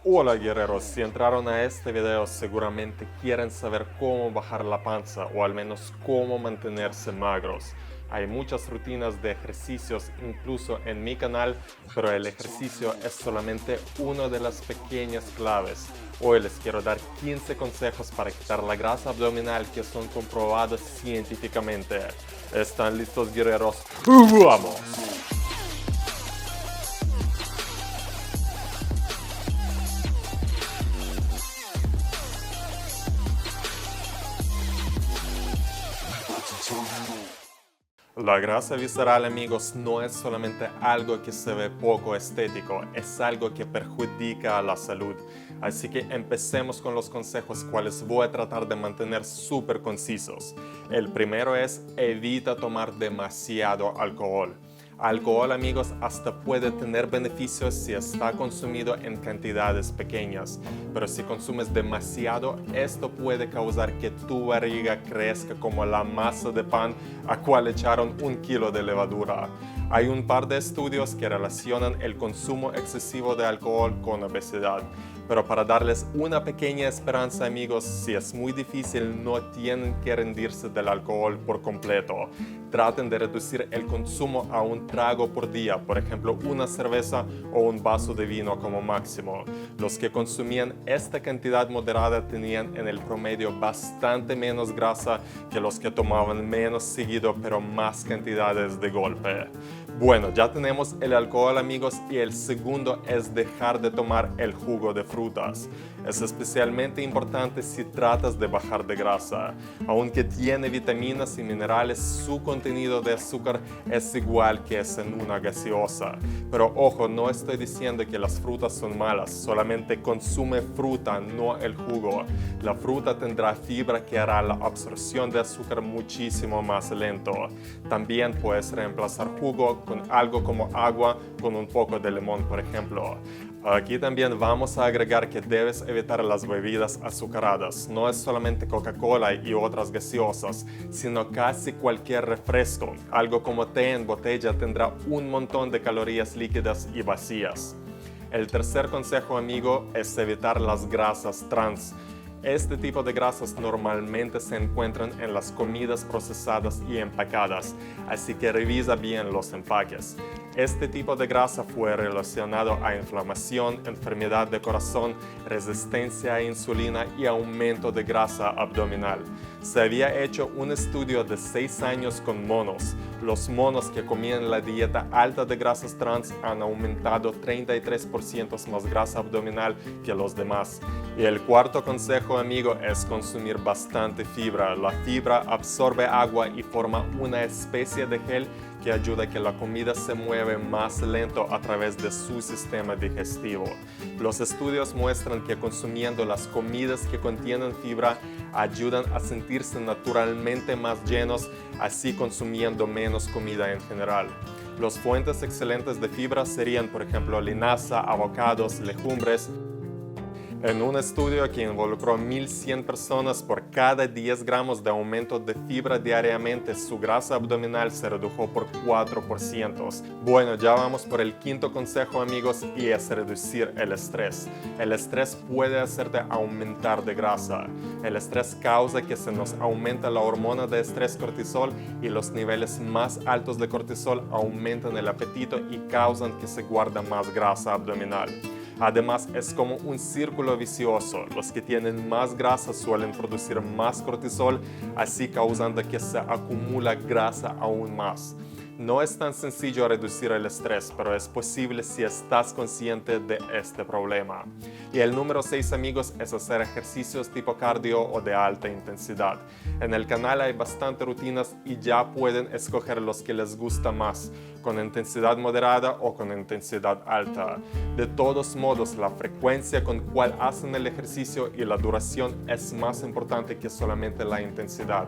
Hola guerreros, si entraron a este video seguramente quieren saber cómo bajar la panza o al menos cómo mantenerse magros. Hay muchas rutinas de ejercicios incluso en mi canal, pero el ejercicio es solamente una de las pequeñas claves. Hoy les quiero dar 15 consejos para quitar la grasa abdominal que son comprobados científicamente. ¿Están listos guerreros? ¡Vamos! La grasa visceral, amigos, no es solamente algo que se ve poco estético, es algo que perjudica a la salud. Así que empecemos con los consejos cuales voy a tratar de mantener súper concisos. El primero es evita tomar demasiado alcohol. Alcohol, amigos, hasta puede tener beneficios si está consumido en cantidades pequeñas, pero si consumes demasiado, esto puede causar que tu barriga crezca como la masa de pan a cual echaron 1 kilo de levadura. Hay un par de estudios que relacionan el consumo excesivo de alcohol con obesidad. Pero para darles una pequeña esperanza, amigos, si es muy difícil, no tienen que rendirse del alcohol por completo. Traten de reducir el consumo a un trago por día, por ejemplo, una cerveza o un vaso de vino como máximo. Los que consumían esta cantidad moderada tenían en el promedio bastante menos grasa que los que tomaban menos seguido, pero más cantidades de golpe. Bueno, ya tenemos el alcohol, amigos, y el segundo es dejar de tomar el jugo de frutas. Es especialmente importante si tratas de bajar de grasa. Aunque tiene vitaminas y minerales, su contenido de azúcar es igual que es en una gaseosa. Pero ojo, no estoy diciendo que las frutas son malas, solamente consume fruta, no el jugo. La fruta tendrá fibra que hará la absorción de azúcar muchísimo más lento. También puedes reemplazar jugo con algo como agua con un poco de limón, por ejemplo. Aquí también vamos a agregar que debes evitar las bebidas azucaradas. No es solamente Coca-Cola y otras gaseosas, sino casi cualquier refresco. Algo como té en botella tendrá un montón de calorías líquidas y vacías. El tercer consejo, amigo, es evitar las grasas trans. Este tipo de grasas normalmente se encuentran en las comidas procesadas y empacadas, así que revisa bien los empaques. Este tipo de grasa fue relacionado a inflamación, enfermedad de corazón, resistencia a insulina y aumento de grasa abdominal. Se había hecho un estudio de 6 años con monos. Los monos que comían la dieta alta de grasas trans han aumentado 33% más grasa abdominal que los demás. Y el cuarto consejo, amigo, es consumir bastante fibra. La fibra absorbe agua y forma una especie de gel que ayuda a que la comida se mueva más lento a través de su sistema digestivo. Los estudios muestran que consumiendo las comidas que contienen fibra ayudan a sentirse naturalmente más llenos, así consumiendo menos comida en general. Las fuentes excelentes de fibra serían, por ejemplo, linaza, avocados, legumbres. En un estudio que involucró 1.100 personas, por cada 10 gramos de aumento de fibra diariamente, su grasa abdominal se redujo por 4%. Bueno, ya vamos por el quinto consejo, amigos, y es reducir el estrés. El estrés puede hacerte aumentar de grasa. El estrés causa que se nos aumenta la hormona de estrés cortisol y los niveles más altos de cortisol aumentan el apetito y causan que se guarde más grasa abdominal. Además, es como un círculo vicioso. Los que tienen más grasa suelen producir más cortisol, así causando que se acumula grasa aún más. No es tan sencillo reducir el estrés, pero es posible si estás consciente de este problema. Y el número 6, amigos, es hacer ejercicios tipo cardio o de alta intensidad. En el canal hay bastantes rutinas y ya pueden escoger los que les gusta más, con intensidad moderada o con intensidad alta. De todos modos, la frecuencia con cual hacen el ejercicio y la duración es más importante que solamente la intensidad.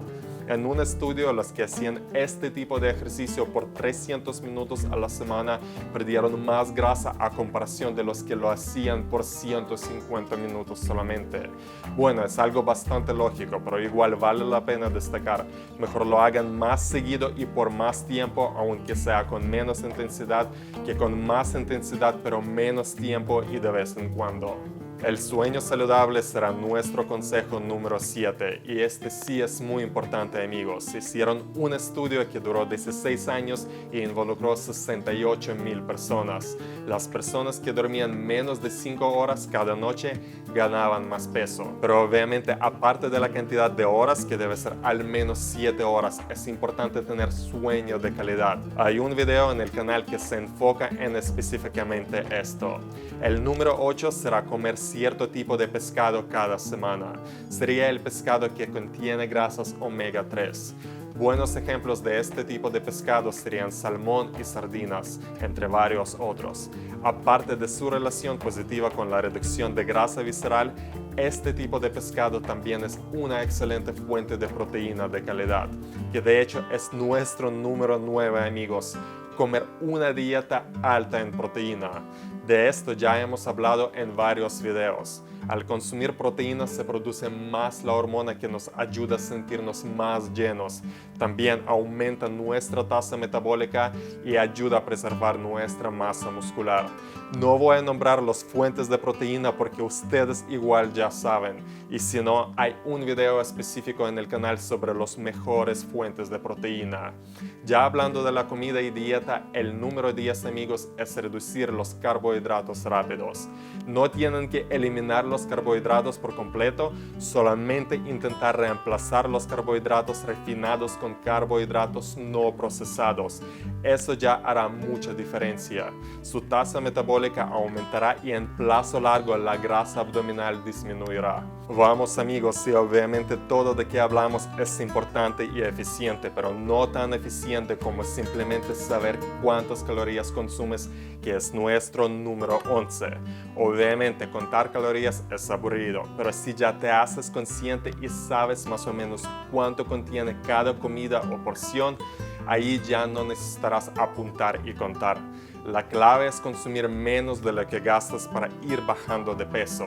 En un estudio, los que hacían este tipo de ejercicio por 300 minutos a la semana perdieron más grasa a comparación de los que lo hacían por 150 minutos solamente. Bueno, es algo bastante lógico, pero igual vale la pena destacar. Mejor lo hagan más seguido y por más tiempo, aunque sea con menos intensidad, que con más intensidad pero menos tiempo y de vez en cuando. El sueño saludable será nuestro consejo número 7 y este sí es muy importante, amigos. Hicieron un estudio que duró 16 años e involucró 68,000 personas. Las personas que dormían menos de 5 horas cada noche ganaban más peso. Pero obviamente, aparte de la cantidad de horas, que debe ser al menos 7 horas, es importante tener sueño de calidad. Hay un video en el canal que se enfoca en específicamente esto. El número 8 será comer cierto tipo de pescado cada semana. Sería el pescado que contiene grasas omega 3. Buenos ejemplos de este tipo de pescado serían salmón y sardinas, entre varios otros. Aparte de su relación positiva con la reducción de grasa visceral, este tipo de pescado también es una excelente fuente de proteína de calidad, que de hecho es nuestro número 9, amigos. Comer una dieta alta en proteína. De esto ya hemos hablado en varios videos. Al consumir proteínas se produce más la hormona que nos ayuda a sentirnos más llenos. También aumenta nuestra tasa metabólica y ayuda a preservar nuestra masa muscular. No voy a nombrar las fuentes de proteína porque ustedes igual ya saben. Y si no, hay un video específico en el canal sobre las mejores fuentes de proteína. Ya hablando de la comida y dieta, el número 10, amigos, es reducir los carbohidratos rápidos. No tienen que eliminar los carbohidratos por completo, solamente intentar reemplazar los carbohidratos refinados con carbohidratos no procesados. Eso ya hará mucha diferencia. Su tasa metabólica aumentará y en plazo largo la grasa abdominal disminuirá. Vamos, amigos, y obviamente todo de que hablamos es importante y eficiente, pero no tan eficiente como simplemente saber cuántas calorías consumes, que es nuestro número 11. Obviamente contar calorías es aburrido, pero si ya te haces consciente y sabes más o menos cuánto contiene cada comida o porción, ahí ya no necesitarás apuntar y contar. La clave es consumir menos de lo que gastas para ir bajando de peso.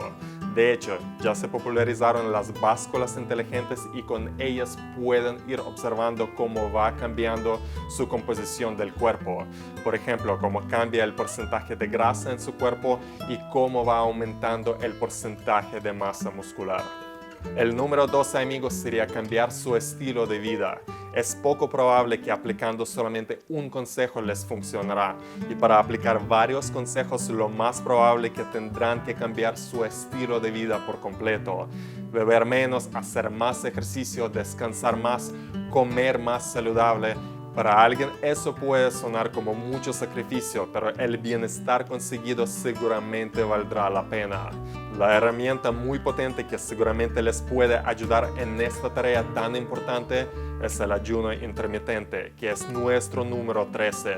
De hecho, ya se popularizaron las básculas inteligentes y con ellas pueden ir observando cómo va cambiando su composición del cuerpo. Por ejemplo, cómo cambia el porcentaje de grasa en su cuerpo y cómo va aumentando el porcentaje de masa muscular. El número 12, amigos, sería cambiar su estilo de vida. Es poco probable que aplicando solamente un consejo les funcionará, y para aplicar varios consejos lo más probable que tendrán que cambiar su estilo de vida por completo. Beber menos, hacer más ejercicio, descansar más, comer más saludable. Para alguien eso puede sonar como mucho sacrificio, pero el bienestar conseguido seguramente valdrá la pena. La herramienta muy potente que seguramente les puede ayudar en esta tarea tan importante es el ayuno intermitente, que es nuestro número 13.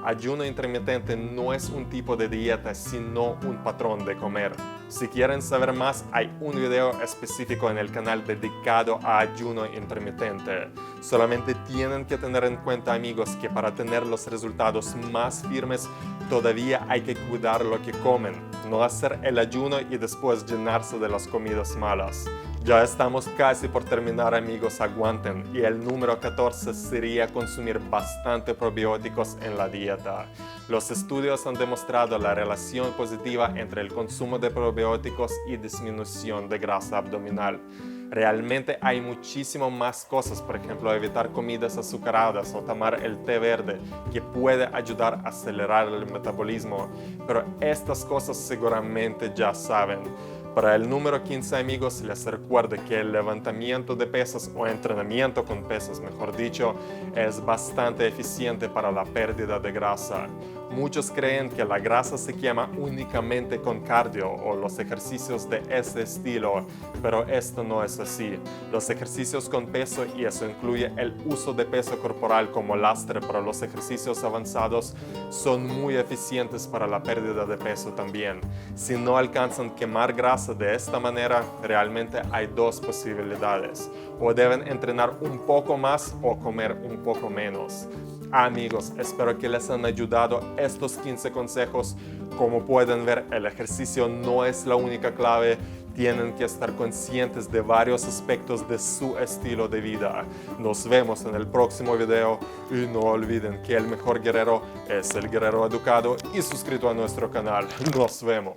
Ayuno intermitente no es un tipo de dieta, sino un patrón de comer. Si quieren saber más, hay un video específico en el canal dedicado a ayuno intermitente. Solamente tienen que tener en cuenta, amigos, que para tener los resultados más firmes, todavía hay que cuidar lo que comen, no hacer el ayuno y después llenarse de las comidas malas. Ya estamos casi por terminar, amigos, aguanten. Y el número 14 sería consumir bastante probióticos en la dieta. Los estudios han demostrado la relación positiva entre el consumo de probióticos y disminución de grasa abdominal. Realmente hay muchísimo más cosas, por ejemplo, evitar comidas azucaradas o tomar el té verde, que puede ayudar a acelerar el metabolismo, pero estas cosas seguramente ya saben. Para el número 15, amigos, les recuerdo que el levantamiento de pesas o entrenamiento con pesas, mejor dicho, es bastante eficiente para la pérdida de grasa. Muchos creen que la grasa se quema únicamente con cardio o los ejercicios de ese estilo, pero esto no es así. Los ejercicios con peso, y eso incluye el uso de peso corporal como lastre para los ejercicios avanzados, son muy eficientes para la pérdida de peso también. Si no alcanzan quemar grasa pasa de esta manera, realmente hay dos posibilidades. O deben entrenar un poco más o comer un poco menos. Amigos, espero que les han ayudado estos 15 consejos. Como pueden ver, el ejercicio no es la única clave. Tienen que estar conscientes de varios aspectos de su estilo de vida. Nos vemos en el próximo video y no olviden que el mejor guerrero es el guerrero educado y suscrito a nuestro canal. Nos vemos.